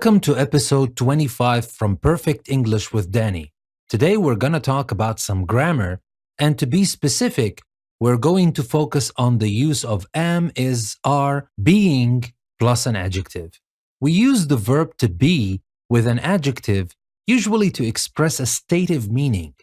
Welcome to episode 25 from Perfect English with Danny. Today we're going to talk about some grammar, and to be specific, we're going to focus on the use of am, is, are, being plus an adjective. We use the verb to be with an adjective usually to express a stative meaning,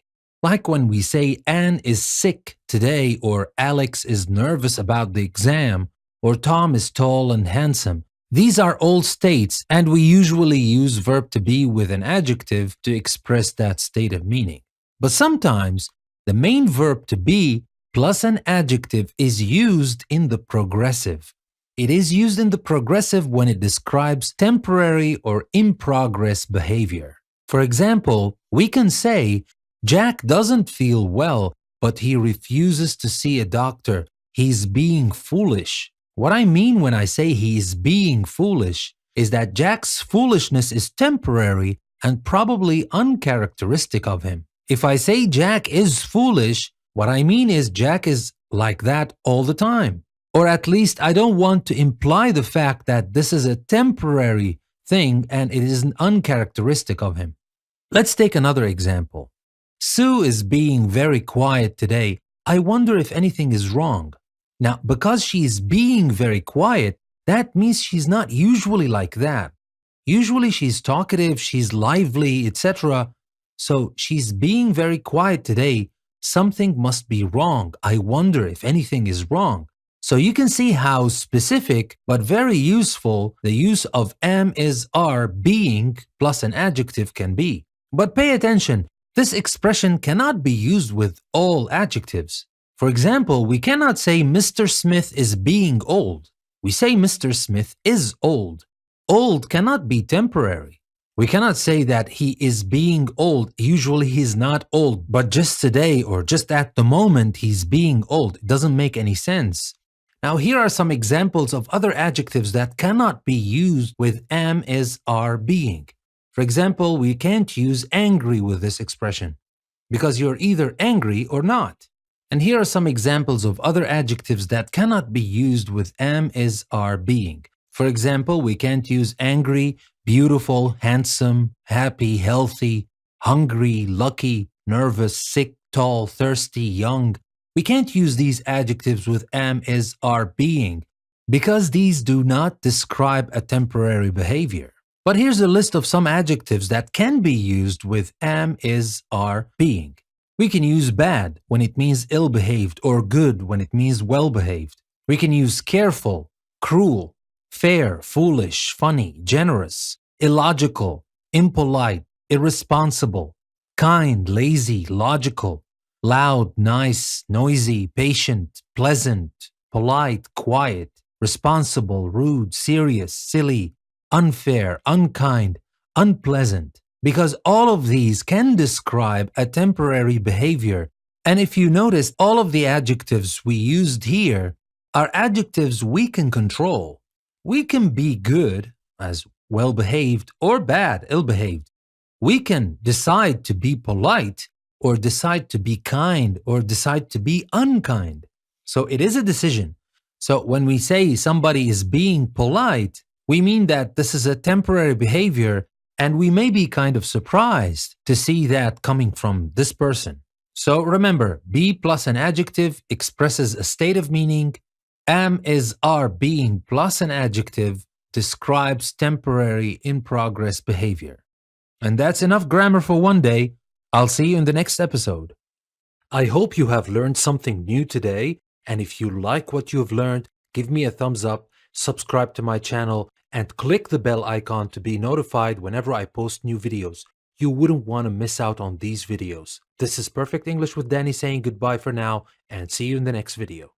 like when we say Anne is sick today, or Alex is nervous about the exam, or Tom is tall and handsome. These are all states, and we usually use verb to be with an adjective to express that state of meaning. But sometimes, the main verb to be plus an adjective is used in the progressive. It is used in the progressive when it describes temporary or in-progress behavior. For example, we can say, Jack doesn't feel well, but he refuses to see a doctor. He's being foolish. What I mean when I say he is being foolish is that Jack's foolishness is temporary and probably uncharacteristic of him. If I say Jack is foolish, what I mean is Jack is like that all the time. Or at least I don't want to imply the fact that this is a temporary thing and it isn't uncharacteristic of him. Let's take another example. Sue is being very quiet today. I wonder if anything is wrong. Now, because she's being very quiet, that means she's not usually like that. Usually she's talkative, she's lively, etc. So she's being very quiet today. Something must be wrong. I wonder if anything is wrong. So you can see how specific but very useful the use of am, is, are, being plus an adjective can be. But pay attention, this expression cannot be used with all adjectives. For example, we cannot say Mr. Smith is being old. We say Mr. Smith is old. Old cannot be temporary. We cannot say that he is being old. Usually he's not old, but just today or just at the moment he's being old. It doesn't make any sense. Now here are some examples of other adjectives that cannot be used with am, is, are, being. For example, we can't use angry with this expression because you're either angry or not. And here are some examples of other adjectives that cannot be used with am, is, are, being. For example, we can't use angry, beautiful, handsome, happy, healthy, hungry, lucky, nervous, sick, tall, thirsty, young. We can't use these adjectives with am, is, are, being because these do not describe a temporary behavior. But here's a list of some adjectives that can be used with am, is, are, being. We can use bad when it means ill-behaved or good when it means well-behaved. We can use careful, cruel, fair, foolish, funny, generous, illogical, impolite, irresponsible, kind, lazy, logical, loud, nice, noisy, patient, pleasant, polite, quiet, responsible, rude, serious, silly, unfair, unkind, unpleasant. Because all of these can describe a temporary behavior. And if you notice, all of the adjectives we used here are adjectives we can control. We can be good, as well-behaved, or bad, ill-behaved. We can decide to be polite, or decide to be kind, or decide to be unkind. So it is a decision. So when we say somebody is being polite, we mean that this is a temporary behavior. And we may be kind of surprised to see that coming from this person. So remember, be plus an adjective expresses a state of meaning. Am, is, are, being plus an adjective describes temporary in-progress behavior. And that's enough grammar for one day. I'll see you in the next episode. I hope you have learned something new today. And if you like what you have learned, give me a thumbs up, subscribe to my channel, and click the bell icon to be notified whenever I post new videos. You wouldn't want to miss out on these videos. This is Perfect English with Danny saying goodbye for now and see you in the next video.